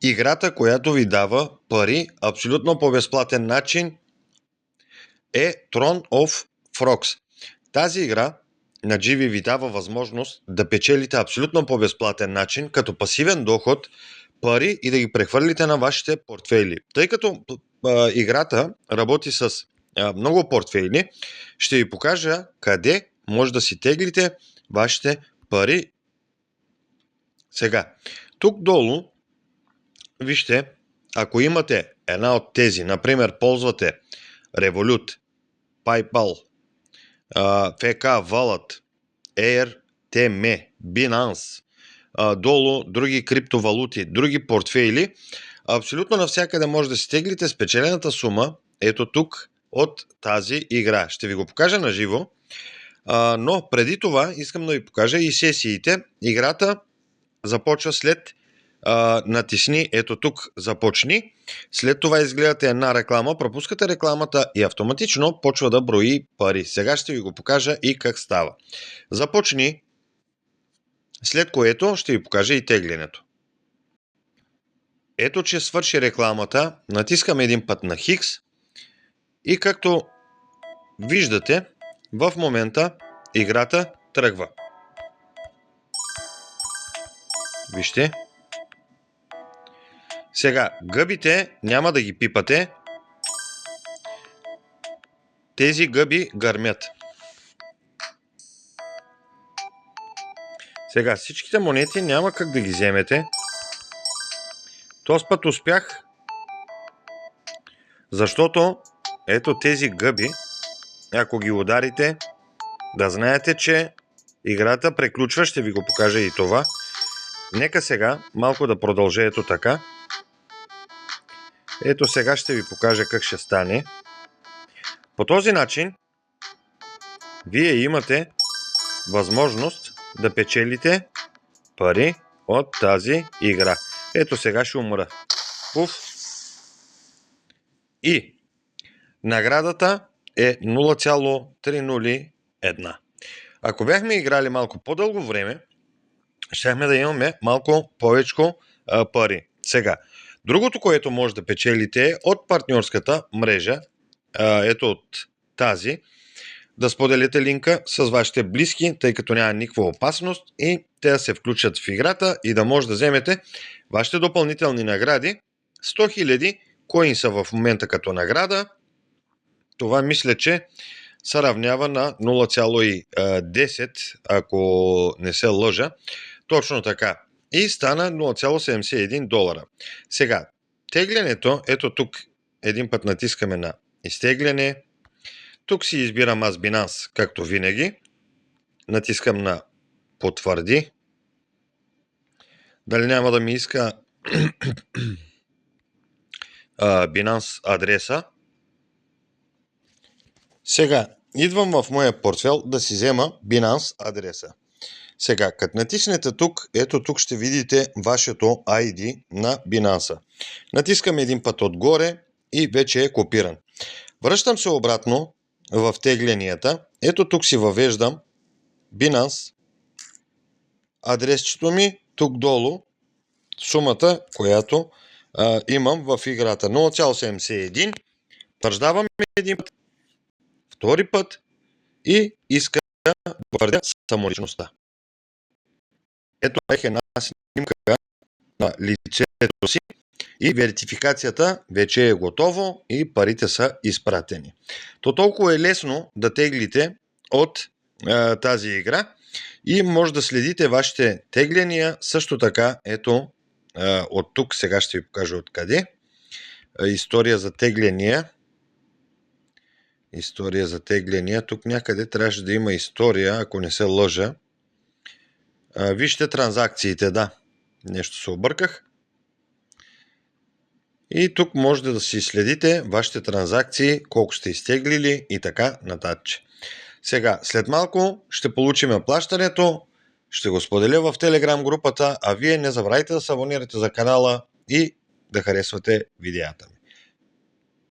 играта, която ви дава пари абсолютно по безплатен начин, е Throne of Frogs. Тази игра на GV ви дава възможност да печелите абсолютно по безплатен начин, като пасивен доход, пари и да ги прехвърлите на вашите портфейли. Тъй като играта работи с много портфейли, ще ви покажа къде може да си теглите вашите пари. Сега, тук долу, вижте, ако имате една от тези, например, ползвате Revolut, PayPal, FK Wallet, AirTM, Binance, долу други криптовалути, други портфейли, абсолютно навсякъде може да си теглите спечелената сума, ето тук, от тази игра. Ще ви го покажа на живо, но преди това искам да ви покажа и сесиите. Играта започва след натисни, ето тук започни. След това изгледате една реклама, пропускате рекламата и автоматично почва да брои пари. Сега ще ви го покажа и как става. Започни, след което ще ви покажа и теглянето. Ето, че свърши рекламата, натискам един път на Хикс и както виждате, в момента играта тръгва. Вижте. Сега, гъбите няма да ги пипате. Тези гъби гърмят. Сега, всичките монети няма как да ги вземете. Този път успях, защото ето тези гъби, ако ги ударите, да знаете, че играта приключва. Ще ви го покажа и това. Нека сега малко да продължа ето така. Ето сега ще ви покажа как ще стане. По този начин вие имате възможност да печелите пари от тази игра. Ето сега ще умра. Пуф. И наградата е 0,301. Ако бяхме играли малко по-дълго време, щяхме да имаме малко повече пари. Сега, другото, което може да печелите е от партньорската мрежа, ето от тази, да споделите линка с вашите близки, тъй като няма никаква опасност и те да се включат в играта и да може да вземете вашите допълнителни награди. 100 000 коинса в момента като награда. Това мисля, че се равнява на 0,10, ако не се лъжа. Точно така. И стана 0,71 долара. Сега, теглянето, ето тук един път натискаме на изтегляне. Тук си избирам аз Binance, както винаги. Натискам на потвърди. Дали няма да ми иска Binance адреса. Сега, идвам в моя портфел да си взема Binance адреса. Сега, като натиснете тук, ето тук ще видите вашето ID на Binance. Натискам един път отгоре и вече е копиран. Връщам се обратно в тегленията. Ето тук си въвеждам Binance адресчето ми, тук долу сумата, която имам в играта. 0,71. Потвърждавам един път, втори път и искам да потвърдя самоличността. Ето една снимка на лицето си и верификацията вече е готово и парите са изпратени. То толкова е лесно да теглите от тази игра и може да следите вашите тегляния. Също така, ето от тук, сега ще ви покажа откъде. История за тегляния. История за тегляния. Тук някъде трябваше да има история, ако не се лъжа. Вижте транзакциите, да. Нещо се обърках. И тук можете да си следите вашите транзакции, колко сте изтеглили и така нататък. Сега, след малко ще получим плащането, ще го споделя в Telegram групата, а вие не забравяйте да се абонирате за канала и да харесвате видеята ми.